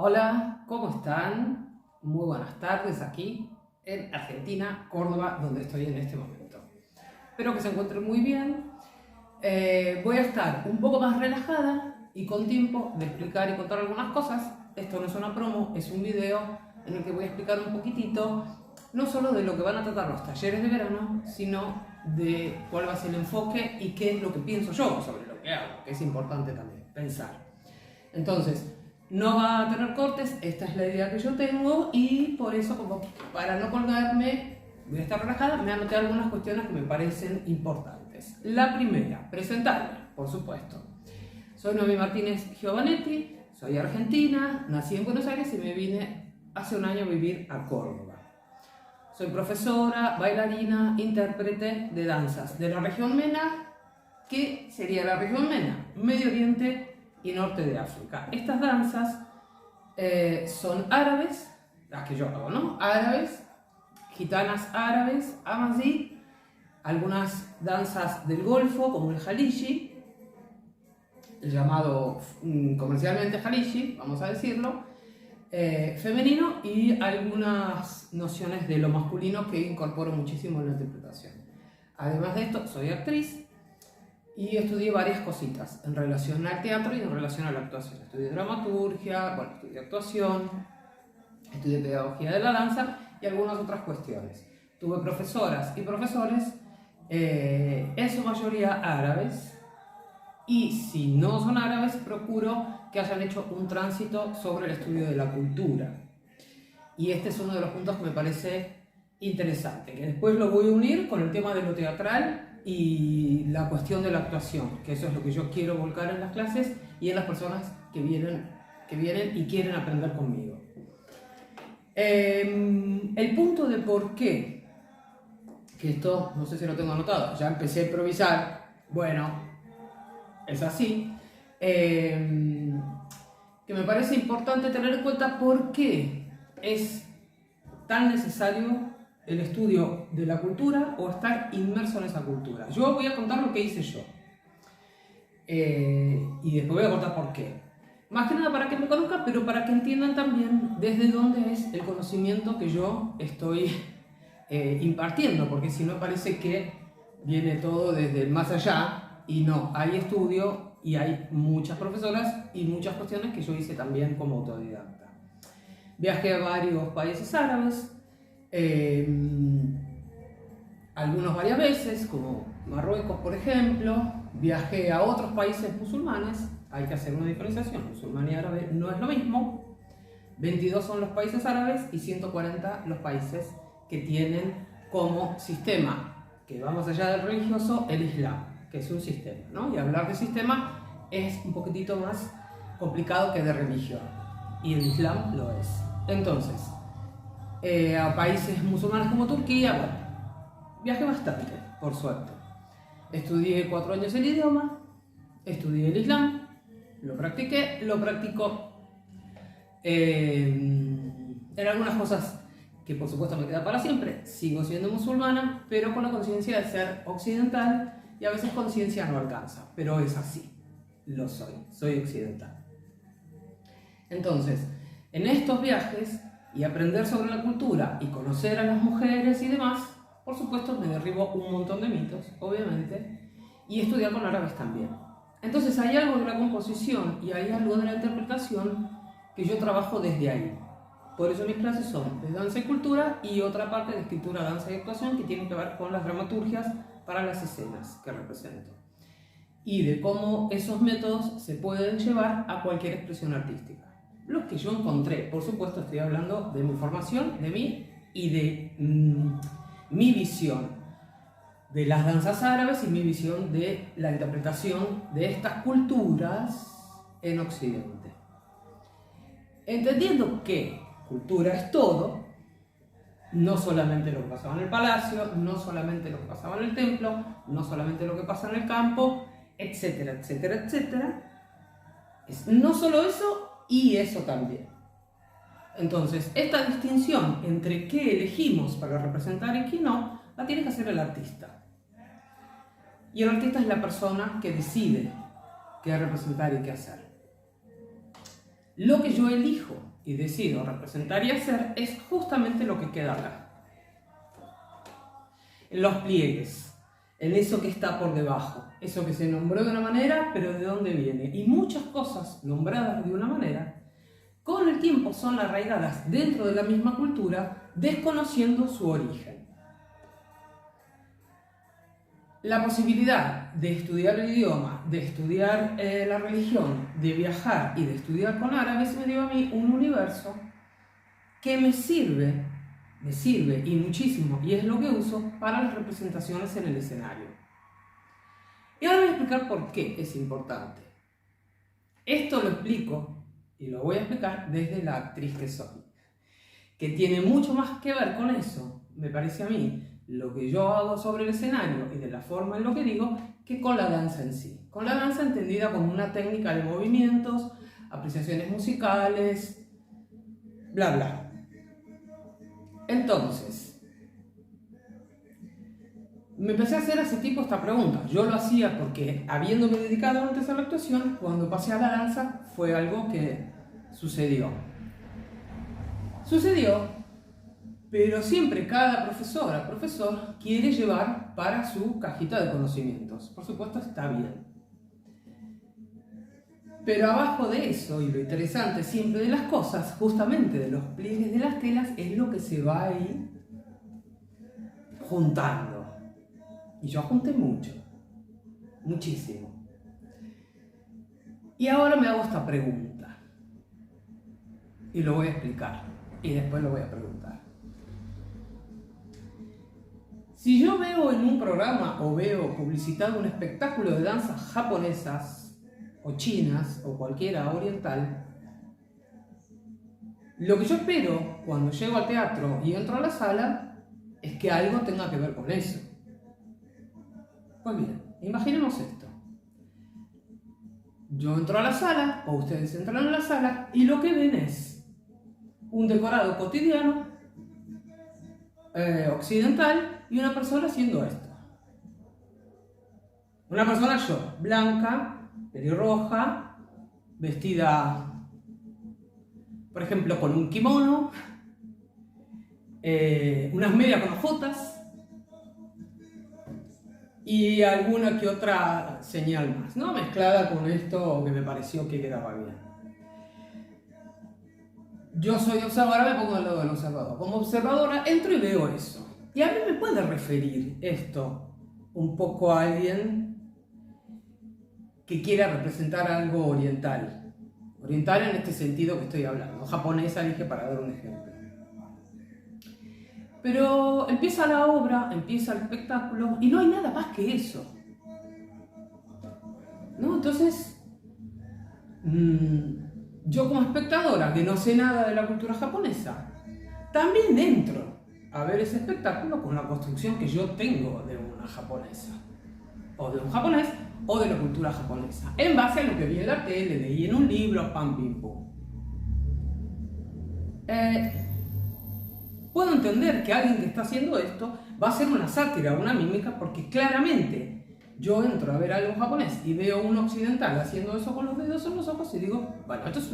Hola, ¿cómo están? Muy buenas tardes aquí en Argentina, Córdoba, donde estoy en este momento. Espero que se encuentren muy bien. Voy a estar un poco más relajada y con tiempo de explicar y contar algunas cosas. Esto no es una promo, es un video en el que voy a explicar un poquitito, no solo de lo que van a tratar los talleres de verano, sino de cuál va a ser el enfoque y qué es lo que pienso yo sobre lo que hago, que es importante también pensar. Entonces, no va a tener cortes, esta es la idea que yo tengo y por eso, como para no colgarme, voy a estar relajada, me anoté algunas cuestiones que me parecen importantes. La primera, presentarme, por supuesto. Soy Noemí Martínez Giovanetti, soy argentina, nací en Buenos Aires y me vine hace un año a vivir a Córdoba. Soy profesora, bailarina, intérprete de danzas de la región MENA. ¿Qué sería la región MENA? Medio Oriente y norte de África. Estas danzas son árabes, las que yo hago, ¿no? Árabes, gitanas árabes, amazigh, algunas danzas del Golfo, como el jalishi, el llamado comercialmente jalishi, vamos a decirlo, femenino, y algunas nociones de lo masculino que incorporo muchísimo en la interpretación. Además de esto, soy actriz, y estudié varias cositas en relación al teatro y en relación a la actuación. Estudié dramaturgia, estudié actuación, estudié pedagogía de la danza y algunas otras cuestiones. Tuve profesoras y profesores, en su mayoría árabes, y si no son árabes, procuro que hayan hecho un tránsito sobre el estudio de la cultura. Y este es uno de los puntos que me parece interesante, que después lo voy a unir con el tema de lo teatral y la cuestión de la actuación, que eso es lo que yo quiero volcar en las clases y en las personas que vienen y quieren aprender conmigo. El punto de por qué, que esto no sé si lo tengo anotado, ya empecé a improvisar, bueno, es así, que me parece importante tener en cuenta por qué es tan necesario el estudio de la cultura o estar inmerso en esa cultura. Yo voy a contar lo que hice yo. Y después voy a contar por qué. Más que nada para que me conozcan, pero para que entiendan también desde dónde es el conocimiento que yo estoy impartiendo, porque si no parece que viene todo desde el más allá, y no, hay estudio y hay muchas profesoras y muchas cuestiones que yo hice también como autodidacta. Viajé a varios países árabes, algunos varias veces, como Marruecos por ejemplo. Viajé a otros países musulmanes, hay que hacer una diferenciación, musulmán y árabe no es lo mismo. 22 son los países árabes y 140 los países que tienen como sistema, que va más allá del religioso, el Islam, que es un sistema, ¿no? Y hablar de sistema es un poquitito más complicado que de religión, y el Islam lo es. Entonces, a países musulmanes como Turquía, bueno, viajé bastante, por suerte. Estudié 4 años el idioma, estudié el Islam, lo practiqué, lo practico. En algunas cosas que por supuesto me queda para siempre, sigo siendo musulmana, pero con la conciencia de ser occidental, y a veces conciencia no alcanza, pero es así, lo soy occidental. Entonces, en estos viajes y aprender sobre la cultura y conocer a las mujeres y demás, por supuesto me derribo un montón de mitos, obviamente, y estudiar con árabes también. Entonces hay algo de la composición y hay algo de la interpretación que yo trabajo desde ahí. Por eso mis clases son de danza y cultura, y otra parte de escritura, danza y actuación, que tienen que ver con las dramaturgias para las escenas que represento, y de cómo esos métodos se pueden llevar a cualquier expresión artística. Los que yo encontré, por supuesto estoy hablando de mi formación, de mí y de mi visión de las danzas árabes y mi visión de la interpretación de estas culturas en Occidente. Entendiendo que cultura es todo, no solamente lo que pasaba en el palacio, no solamente lo que pasaba en el templo, no solamente lo que pasa en el campo, etcétera, etcétera, etcétera. Es no solo eso, y eso también. Entonces, esta distinción entre qué elegimos para representar y qué no, la tiene que hacer el artista. Y el artista es la persona que decide qué representar y qué hacer. Lo que yo elijo y decido representar y hacer es justamente lo que queda acá. En los pliegues, en eso que está por debajo, eso que se nombró de una manera, pero de dónde viene. Y muchas cosas nombradas de una manera, con el tiempo son arraigadas dentro de la misma cultura, desconociendo su origen. La posibilidad de estudiar el idioma, de estudiar la religión, de viajar y de estudiar con árabes me dio a mí un universo que me sirve y muchísimo, y es lo que uso para las representaciones en el escenario. Y ahora voy a explicar por qué es importante. Esto lo explico, y lo voy a explicar desde la actriz que soy, que tiene mucho más que ver con eso, me parece a mí, lo que yo hago sobre el escenario y de la forma en lo que digo, que con la danza en sí. Con la danza entendida como una técnica de movimientos, apreciaciones musicales, bla bla. Entonces, me empecé a hacer hace tiempo esta pregunta. Yo lo hacía porque, habiéndome dedicado antes a la actuación, cuando pasé a la danza fue algo que sucedió. Pero siempre cada profesora, profesor, quiere llevar para su cajita de conocimientos. Por supuesto, está bien. Pero abajo de eso, y lo interesante siempre de las cosas, justamente de los pliegues de las telas, es lo que se va a ir juntando. Y yo junté mucho, muchísimo. Y ahora me hago esta pregunta. Y lo voy a explicar. Y después lo voy a preguntar. Si yo veo en un programa o veo publicitado un espectáculo de danzas japonesas o chinas o cualquiera oriental, lo que yo espero cuando llego al teatro y entro a la sala es que algo tenga que ver con eso. Pues bien, imaginemos esto. Yo entro a la sala, o ustedes entran a la sala, y lo que ven es un decorado cotidiano, occidental, y una persona haciendo esto. Una persona yo, blanca, pelirroja, vestida, por ejemplo, con un kimono, unas medias con ojotas y alguna que otra señal más, ¿no? Mezclada con esto que me pareció que quedaba bien. Yo soy observadora, me pongo al lado del observador. Como observadora entro y veo eso. Y a mí me puede referir esto un poco a alguien que quiera representar algo oriental. Oriental en este sentido que estoy hablando. Japonesa dije para dar un ejemplo. Pero empieza la obra, empieza el espectáculo y no hay nada más que eso. ¿No? Entonces, yo como espectadora que no sé nada de la cultura japonesa, también entro a ver ese espectáculo con la construcción que yo tengo de una japonesa, o de un japonés, o de la cultura japonesa, en base a lo que vi en la tele, leí en un libro, pam, pim, pum. Puedo entender que alguien que está haciendo esto va a hacer una sátira, una mímica, porque claramente yo entro a ver algo japonés y veo un occidental haciendo eso con los dedos en los ojos y digo, bueno, esto es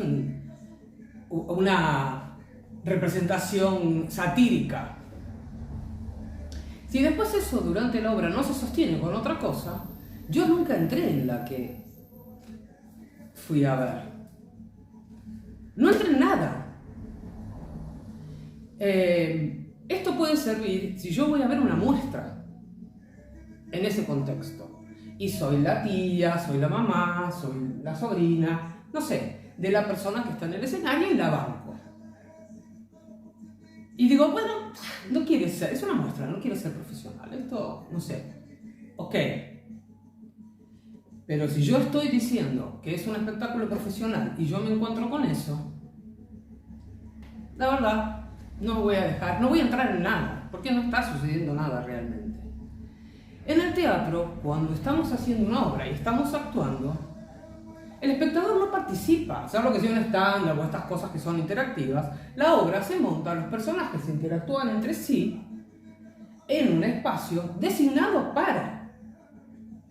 una representación satírica. Si después eso durante la obra no se sostiene con otra cosa, yo nunca entré en la que fui a ver. No entré en nada. Esto puede servir si yo voy a ver una muestra en ese contexto. Y soy la tía, soy la mamá, soy la sobrina, no sé, de la persona que está en el escenario y la banco. Y digo, bueno, no quiere ser, es una muestra, no quiere ser profesional, esto, no sé, ok. Pero si yo estoy diciendo que es un espectáculo profesional y yo me encuentro con eso, la verdad, no voy a entrar en nada, porque no está sucediendo nada realmente. En el teatro, cuando estamos haciendo una obra y estamos actuando, el espectador no participa, salvo que sea un stand-up o estas cosas que son interactivas. La obra se monta, los personajes se interactúan entre sí en un espacio designado para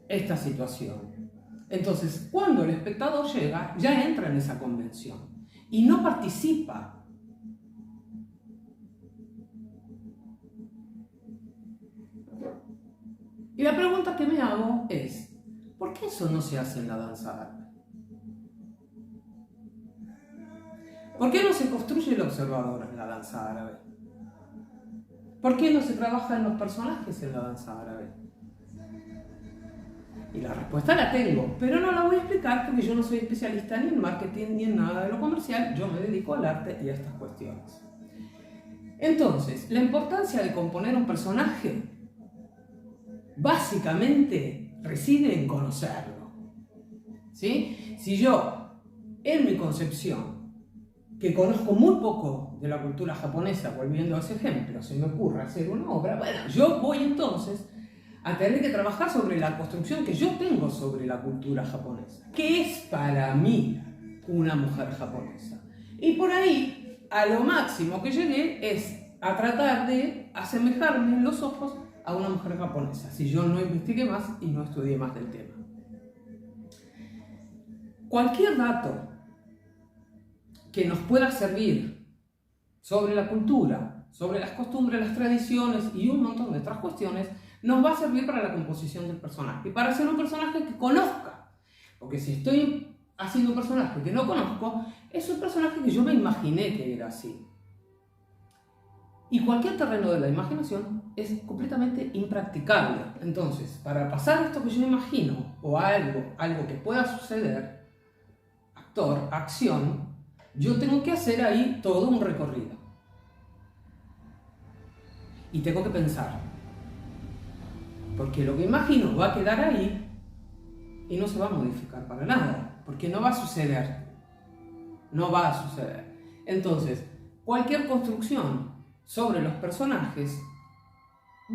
esta situación. Entonces, cuando el espectador llega, ya entra en esa convención. y no participa. Y la pregunta que me hago es, ¿por qué eso no se hace en la danza árabe? ¿Por qué no se construye el observador en la danza árabe? ¿Por qué no se trabaja en los personajes en la danza árabe? Y la respuesta la tengo, pero no la voy a explicar porque yo no soy especialista ni en marketing ni en nada de lo comercial, yo me dedico al arte y a estas cuestiones. Entonces, la importancia de componer un personaje básicamente reside en conocerlo. ¿Sí? Si yo, en mi concepción, que conozco muy poco de la cultura japonesa, volviendo a ese ejemplo, se me ocurre hacer una obra, bueno, yo voy entonces a tener que trabajar sobre la construcción que yo tengo sobre la cultura japonesa. ¿Qué es para mí una mujer japonesa? Y por ahí, a lo máximo que llegué es a tratar de asemejarme en los ojos a una mujer japonesa, si yo no investigué más y no estudié más del tema. Cualquier dato que nos pueda servir sobre la cultura, sobre las costumbres, las tradiciones y un montón de otras cuestiones, nos va a servir para la composición del personaje y para hacer un personaje que conozca. Porque si estoy haciendo un personaje que no conozco, es un personaje que yo me imaginé que era así. Y cualquier terreno de la imaginación es completamente impracticable. Entonces, para pasar esto que yo imagino o algo que pueda suceder, actor, acción, yo tengo que hacer ahí todo un recorrido. Y tengo que pensar. Porque lo que imagino va a quedar ahí y no se va a modificar para nada. Porque no va a suceder. No va a suceder. Entonces, cualquier construcción sobre los personajes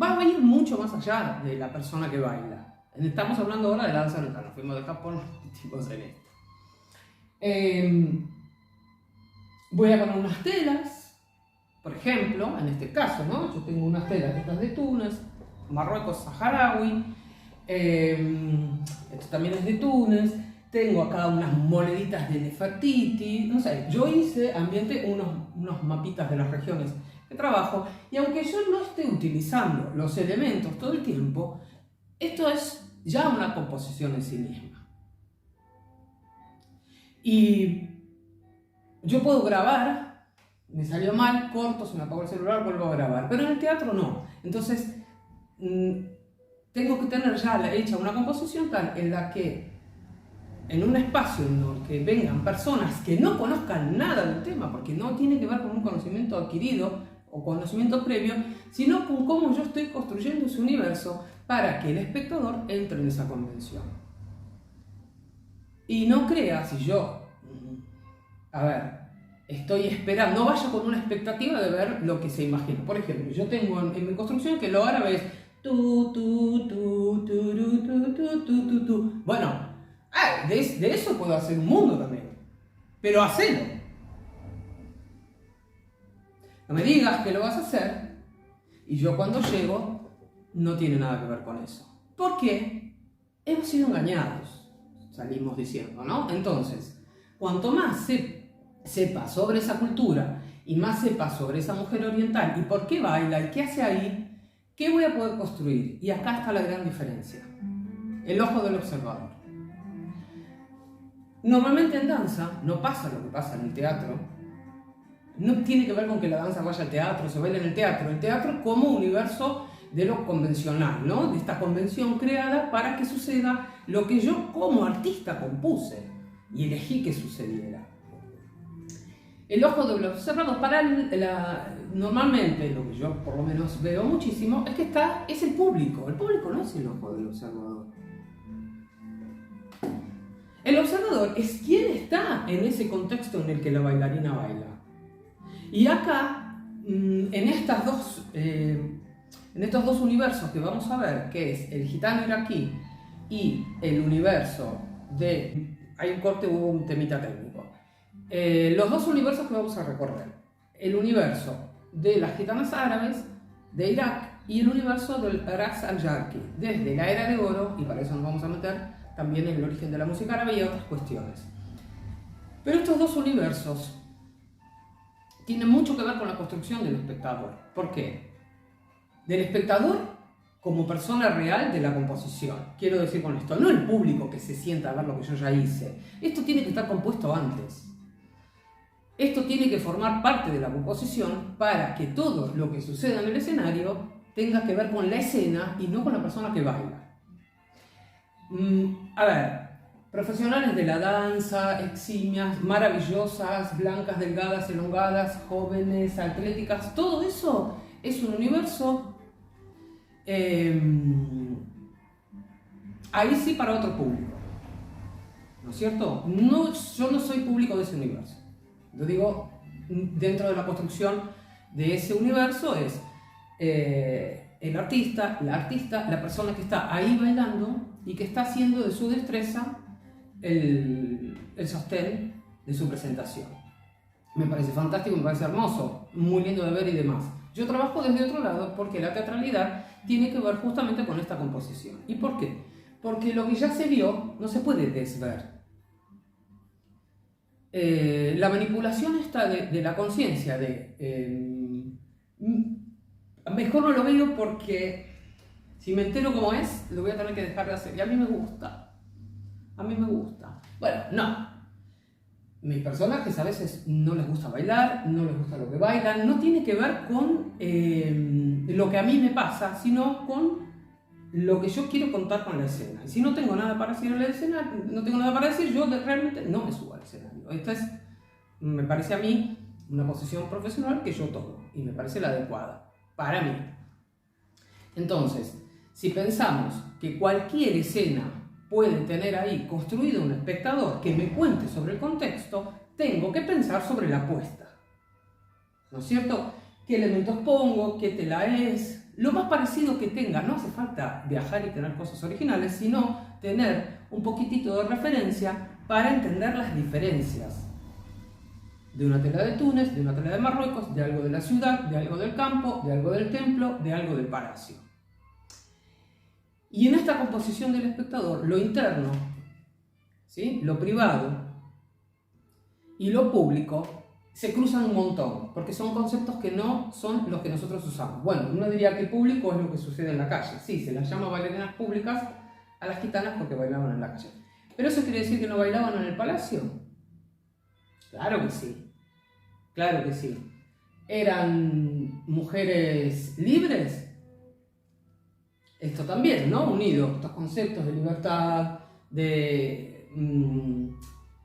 va a ir mucho más allá de la persona que baila. Estamos hablando ahora de la danza oriental. Nos fuimos de Japón, nos metimos en esto. Voy a poner unas telas, por ejemplo, en este caso, ¿no? Yo tengo unas telas estas de Túnez, Marruecos saharaui, esto también es de Túnez, tengo acá unas moneditas de Nefertiti, no sé, yo hice ambiente unos mapitas de las regiones que trabajo, y aunque yo no esté utilizando los elementos todo el tiempo, esto es ya una composición en sí misma. Y yo puedo grabar, me salió mal, corto, se me apagó el celular, vuelvo a grabar, pero en el teatro no. Entonces, tengo que tener ya hecha una composición tal en la que, en un espacio en el que vengan personas que no conozcan nada del tema, porque no tiene que ver con un conocimiento adquirido o conocimiento previo, sino con cómo yo estoy construyendo ese universo para que el espectador entre en esa convención. Y no crea, si yo, estoy esperando, no vaya con una expectativa de ver lo que se imagina. Por ejemplo, yo tengo en mi construcción que lo árabe es tu, tu, tu, tu, tu, tu, tu, tu, tu. Bueno, de eso puedo hacer un mundo también, pero hacelo. No me digas que lo vas a hacer y yo cuando llego no tiene nada que ver con eso. ¿Por qué? Hemos sido engañados, salimos diciendo, ¿no? Entonces, cuanto más sepa sobre esa cultura y más sepa sobre esa mujer oriental y por qué baila y qué hace ahí, ¿qué voy a poder construir? Y acá está la gran diferencia. El ojo del observador. Normalmente en danza no pasa lo que pasa en el teatro. No tiene que ver con que la danza vaya al teatro, se baila en el teatro. El teatro como universo de lo convencional, ¿no? De esta convención creada para que suceda lo que yo como artista compuse y elegí que sucediera. El ojo del observador, normalmente lo que yo por lo menos veo muchísimo es que es el público. El público no es el ojo del observador. El observador es quien está en ese contexto en el que la bailarina baila. Y acá, en estos dos universos que vamos a ver, que es el gitano iraquí y el universo de... Hay un corte, hubo un temita técnico. Los dos universos que vamos a recorrer. El universo de las gitanas árabes de Irak y el universo del Ras al-Yarqi, desde la era de oro, y para eso nos vamos a meter también en el origen de la música árabe y otras cuestiones. Pero estos dos universos tiene mucho que ver con la construcción del espectador. ¿Por qué? Del espectador como persona real de la composición. Quiero decir con esto, no el público que se sienta a ver lo que yo ya hice. Esto tiene que estar compuesto antes. Esto tiene que formar parte de la composición para que todo lo que suceda en el escenario tenga que ver con la escena y no con la persona que baila. A ver, profesionales de la danza, eximias, maravillosas, blancas, delgadas, elongadas, jóvenes, atléticas, todo eso es un universo ahí sí para otro público, ¿no es cierto? No, yo no soy público de ese universo. Yo digo, dentro de la construcción de ese universo es el artista, la persona que está ahí bailando y que está haciendo de su destreza el sostén de su presentación. Me parece fantástico, me parece hermoso, muy lindo de ver y demás. Yo trabajo desde otro lado porque la teatralidad tiene que ver justamente con esta composición. ¿Y por qué? Porque lo que ya se vio no se puede desver. La manipulación está de la conciencia, mejor no lo veo porque si me entero cómo es, lo voy a tener que dejar de hacer. Y a mí me gusta. A mí me gusta. Bueno, no. Mis personajes a veces no les gusta bailar, no les gusta lo que bailan. No tiene que ver con lo que a mí me pasa, sino con lo que yo quiero contar con la escena. Y si no tengo nada para decir en la escena, no tengo nada para decir, yo realmente no me subo al escenario. Esta es, me parece a mí, una posición profesional que yo tomo. Y me parece la adecuada. Para mí. Entonces, si pensamos que cualquier escena puede tener ahí construido un espectador que me cuente sobre el contexto, tengo que pensar sobre la puesta. ¿No es cierto? ¿Qué elementos pongo? ¿Qué tela es? Lo más parecido que tenga. No hace falta viajar y tener cosas originales, sino tener un poquitito de referencia para entender las diferencias de una tela de Túnez, de una tela de Marruecos, de algo de la ciudad, de algo del campo, de algo del templo, de algo del palacio. Y en esta composición del espectador, lo interno, ¿sí?, lo privado y lo público se cruzan un montón, porque son conceptos que no son los que nosotros usamos. Bueno, uno diría que público es lo que sucede en la calle. Sí, se las llama bailarinas públicas a las gitanas porque bailaban en la calle. ¿Pero eso quiere decir que no bailaban en el palacio? Claro que sí. Claro que sí. ¿Eran mujeres libres? Esto también, ¿no? Unido, estos conceptos de libertad, de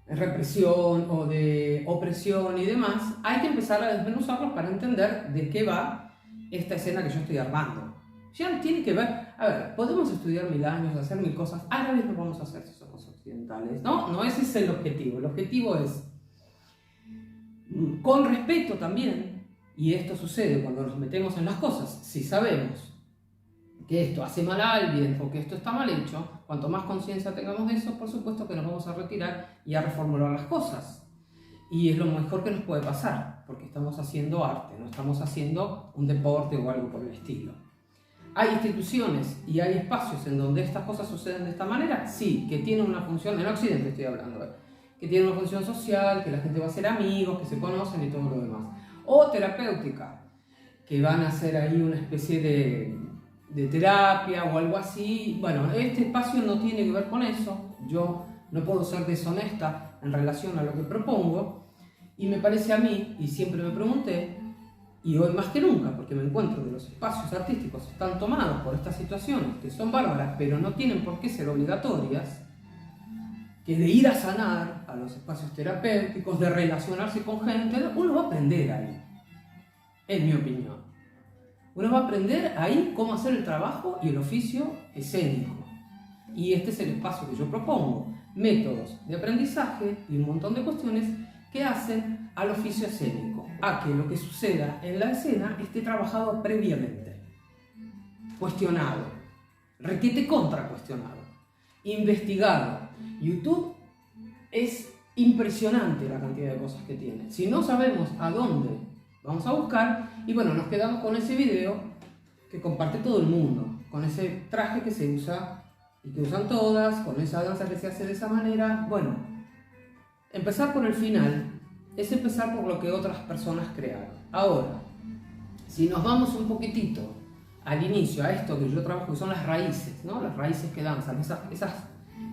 represión o de opresión y demás, hay que empezar a desmenuzarlos para entender de qué va esta escena que yo estoy armando. Ya tiene que ver, a ver, podemos estudiar 1000 años, hacer 1000 cosas, árabes no vamos a hacer si somos occidentales, ¿no? No ese es el objetivo es con respeto también, y esto sucede cuando nos metemos en las cosas, si sabemos que esto hace mal a alguien o que esto está mal hecho, cuanto más conciencia tengamos de eso, por supuesto que nos vamos a retirar y a reformular las cosas. Y es lo mejor que nos puede pasar, porque estamos haciendo arte, no estamos haciendo un deporte o algo por el estilo. ¿Hay instituciones y hay espacios en donde estas cosas suceden de esta manera? Sí, que tienen una función, en Occidente estoy hablando, que tienen una función social, que la gente va a ser amigos, que se conocen y todo lo demás. O terapéutica, que van a hacer ahí una especie de terapia o algo así. Bueno, este espacio no tiene que ver con eso. Yo no puedo ser deshonesta en relación a lo que propongo. Y me parece a mí, y siempre me pregunté, y hoy más que nunca, porque me encuentro que los espacios artísticos están tomados por estas situaciones que son bárbaras, pero no tienen por qué ser obligatorias, que de ir a sanar a los espacios terapéuticos, de relacionarse con gente, uno va a aprender ahí, en mi opinión. Uno va a aprender ahí cómo hacer el trabajo y el oficio escénico. Y este es el espacio que yo propongo. Métodos de aprendizaje y un montón de cuestiones que hacen al oficio escénico, a que lo que suceda en la escena esté trabajado previamente, cuestionado, requete contracuestionado, investigado. YouTube es impresionante la cantidad de cosas que tiene. Si no sabemos a dónde vamos a buscar, y bueno, nos quedamos con ese video que comparte todo el mundo, con ese traje que se usa y que usan todas, con esa danza que se hace de esa manera. Bueno, empezar por el final es empezar por lo que otras personas crearon. Ahora, si nos vamos un poquitito al inicio, a esto que yo trabajo, que son las raíces, ¿no? Las raíces que danzan,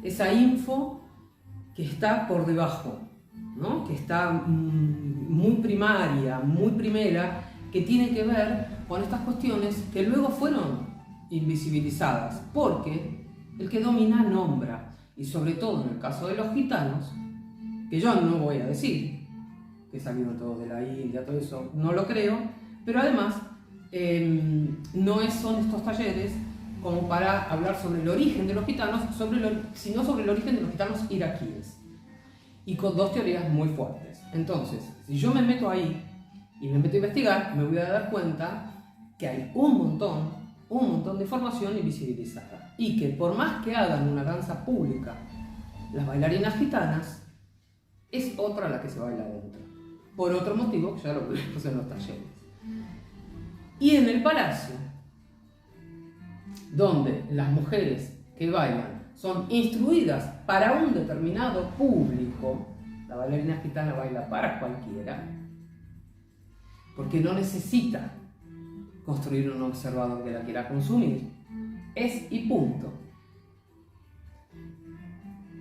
esa info que está por debajo, ¿no? Que está muy primaria, muy primera, que tiene que ver con estas cuestiones que luego fueron invisibilizadas, porque el que domina nombra, y sobre todo en el caso de los gitanos, que yo no voy a decir que salieron todos de la India, todo eso, no lo creo, pero además no son estos talleres como para hablar sobre el origen de los gitanos, sino sobre el origen de los gitanos iraquíes, y con dos teorías muy fuertes. Entonces, si yo me meto ahí y me meto a investigar, me voy a dar cuenta que hay un montón de información invisibilizada, y que por más que hagan una danza pública, las bailarinas gitanas, es otra la que se baila adentro, por otro motivo que ya lo vimos en los talleres. Y en el palacio, donde las mujeres que bailan son instruidas para un determinado público, la bailarina gitana baila para cualquiera, porque no necesita construir un observador que la quiera consumir, es y punto.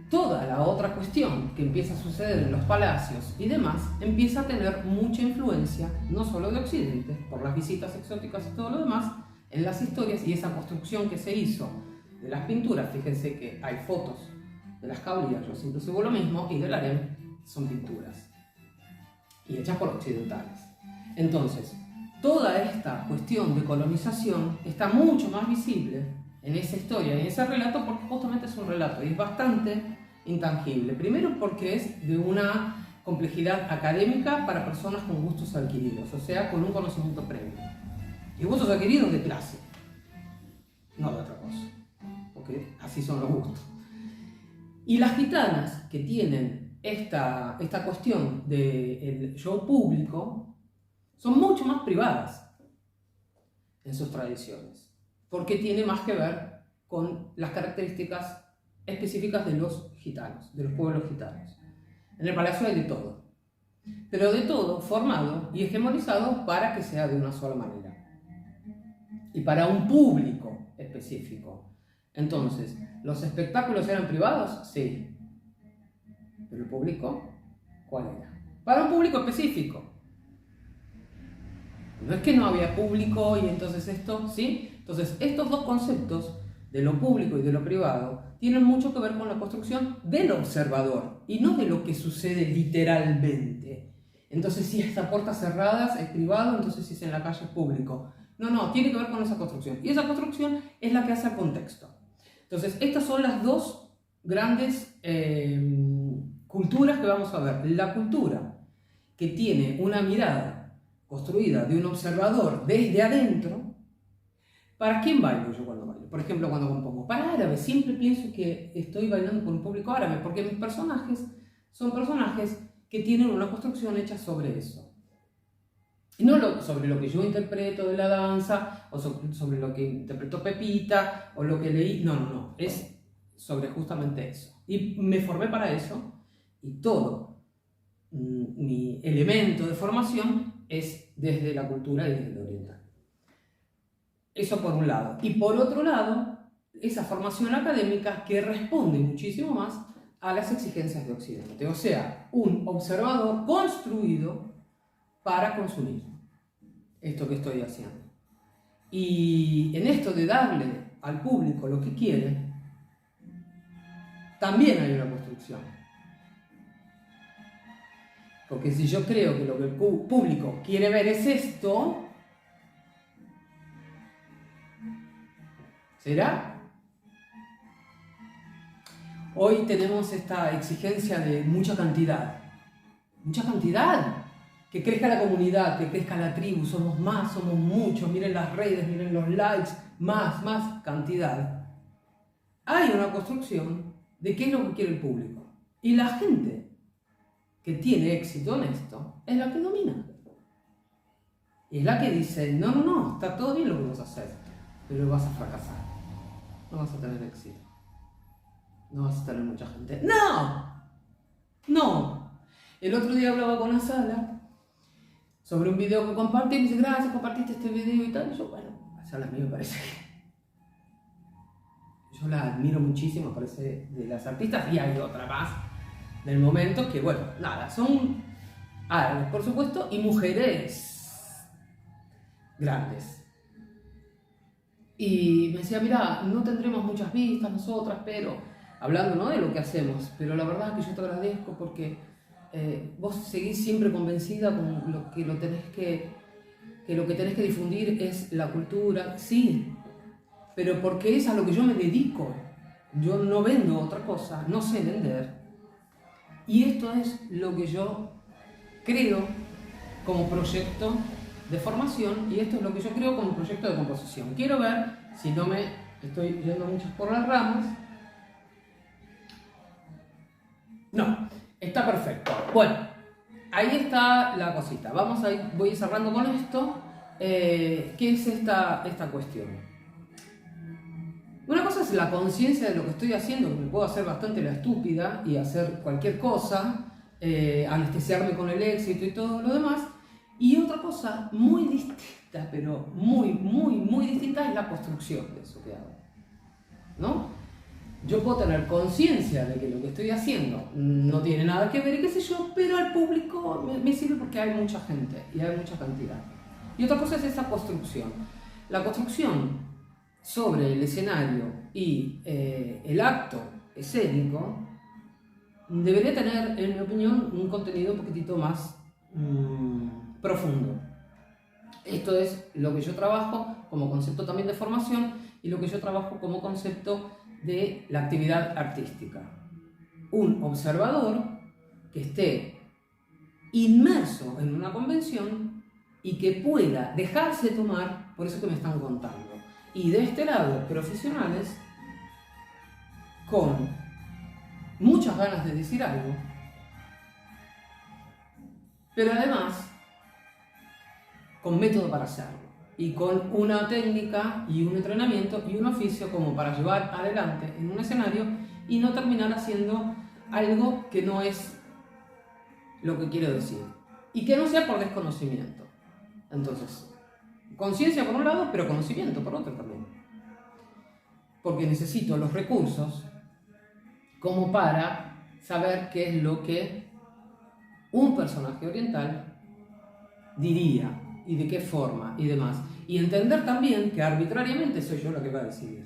Toda la otra cuestión que empieza a suceder en los palacios y demás empieza a tener mucha influencia, no solo de Occidente, por las visitas exóticas y todo lo demás, en las historias y esa construcción que se hizo de las pinturas. Fíjense que hay fotos de las caulillas, yo siempre subo lo mismo, y del harem son pinturas, y hechas por occidentales. Entonces, toda esta cuestión de colonización está mucho más visible en esa historia, en ese relato, porque justamente es un relato y es bastante intangible. Primero porque es de una complejidad académica para personas con gustos adquiridos, o sea, con un conocimiento previo. Y gustos adquiridos de clase, no de otra cosa, porque así son los gustos. Y las gitanas que tienen esta cuestión del show público son mucho más privadas en sus tradiciones, porque tiene más que ver con las características específicas de los gitanos, de los pueblos gitanos. En el palacio hay de todo, pero de todo formado y hegemonizado para que sea de una sola manera y para un público específico. Entonces, ¿los espectáculos eran privados? Sí. ¿Pero el público? ¿Cuál era? Para un público específico. No es que no había público y entonces esto, ¿sí? Entonces, estos dos conceptos, de lo público y de lo privado, tienen mucho que ver con la construcción del observador y no de lo que sucede literalmente. Entonces, si es a puertas cerradas es privado, entonces si es en la calle es público. No, tiene que ver con esa construcción. Y esa construcción es la que hace el contexto. Entonces, estas son las dos grandes culturas que vamos a ver. La cultura que tiene una mirada construida de un observador desde adentro. ¿Para quién bailo yo cuando bailo? Por ejemplo, cuando compongo para árabes, siempre pienso que estoy bailando con un público árabe, porque mis personajes son personajes que tienen una construcción hecha sobre eso. Y no sobre lo que yo interpreto de la danza, o sobre lo que interpretó Pepita, o lo que leí. No. Es sobre justamente eso. Y me formé para eso, y todo mi elemento de formación es desde la cultura y desde lo oriental. Eso por un lado. Y por otro lado, esa formación académica que responde muchísimo más a las exigencias de Occidente. O sea, un observador construido para consumir esto que estoy haciendo. Y en esto de darle al público lo que quiere, también hay una construcción. Porque si yo creo que lo que el público quiere ver es esto, ¿será? Hoy tenemos esta exigencia de mucha cantidad. Mucha cantidad. Que crezca la comunidad, que crezca la tribu. Somos más, somos muchos. Miren las redes, miren los likes. Más cantidad. Hay una construcción de qué es lo que quiere el público. Y la gente que tiene éxito en esto es la que domina. Y es la que dice, no, está todo bien lo que vas a hacer, pero vas a fracasar. No vas a tener éxito. No vas a tener mucha gente. ¡No! El otro día hablaba con Azala sobre un video que compartí y me dice, gracias, compartiste este video y tal. Y yo, bueno, Azala a mí me parece que yo la admiro muchísimo, me parece de las artistas, y hay otra más del momento que, bueno, nada, son árabes, por supuesto, y mujeres grandes. Y me decía, mira, no tendremos muchas vistas nosotras, pero, hablando, ¿no?, de lo que hacemos, pero la verdad es que yo te agradezco porque vos seguís siempre convencida con lo que lo tenés que lo que tenés que difundir es la cultura, sí, pero porque es a lo que yo me dedico. Yo no vendo otra cosa, no sé vender. Y esto es lo que yo creo como proyecto de formación y esto es lo que yo creo como proyecto de composición. Quiero ver si no me estoy yendo muchas por las ramas. No, está perfecto. Bueno, ahí está la cosita. Vamos a ir, voy a ir cerrando con esto. ¿Qué es esta cuestión? Una cosa es la conciencia de lo que estoy haciendo, que me puedo hacer bastante la estúpida y hacer cualquier cosa, anestesiarme con el éxito y todo lo demás. Y otra cosa muy distinta, pero muy distinta, es la construcción de eso que hago, ¿no? Yo puedo tener conciencia de que lo que estoy haciendo no tiene nada que ver, qué sé yo, pero al público me sirve porque hay mucha gente y hay mucha cantidad. Y otra cosa es esa construcción. La construcción sobre el escenario y el acto escénico debería tener, en mi opinión, un contenido un poquitito más profundo. Esto es lo que yo trabajo como concepto también de formación y lo que yo trabajo como concepto de la actividad artística. Un observador que esté inmerso en una convención y que pueda dejarse tomar por eso que me están contando. Y de este lado, profesionales con muchas ganas de decir algo, pero además con método para hacerlo y con una técnica y un entrenamiento y un oficio como para llevar adelante en un escenario y no terminar haciendo algo que no es lo que quiero decir y que no sea por desconocimiento. Entonces, conciencia por un lado, pero conocimiento por otro también. Porque necesito los recursos como para saber qué es lo que un personaje oriental diría y de qué forma y demás. Y entender también que arbitrariamente soy yo la que va a decidir.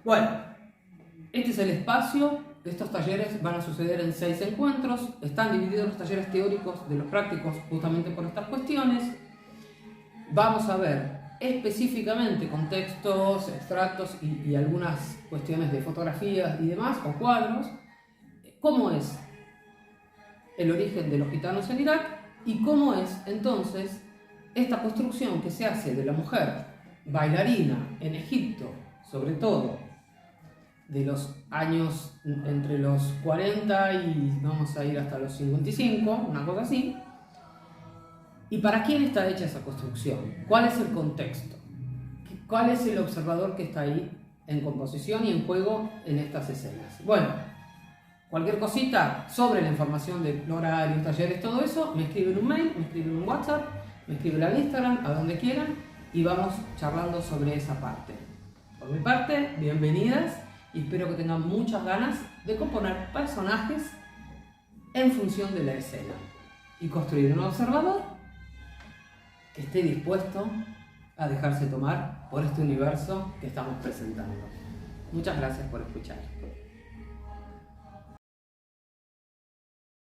Bueno, este es el espacio. Estos talleres van a suceder en 6 encuentros. Están divididos los talleres teóricos de los prácticos justamente por estas cuestiones. Vamos a ver específicamente con textos, extractos y algunas cuestiones de fotografías y demás, o cuadros, cómo es el origen de los gitanos en Irak y cómo es entonces esta construcción que se hace de la mujer bailarina en Egipto, sobre todo de los años entre los 40 y vamos a ir hasta los 55, una cosa así. ¿Y para quién está hecha esa construcción? ¿Cuál es el contexto? ¿Cuál es el observador que está ahí en composición y en juego en estas escenas? Bueno, cualquier cosita sobre la información de horarios, talleres, todo eso, me escriben un mail, me escriben un WhatsApp, me escriben al Instagram, a donde quieran, y vamos charlando sobre esa parte. Por mi parte, bienvenidas y espero que tengan muchas ganas de componer personajes en función de la escena y construir un observador que esté dispuesto a dejarse tomar por este universo que estamos presentando. Muchas gracias por escuchar.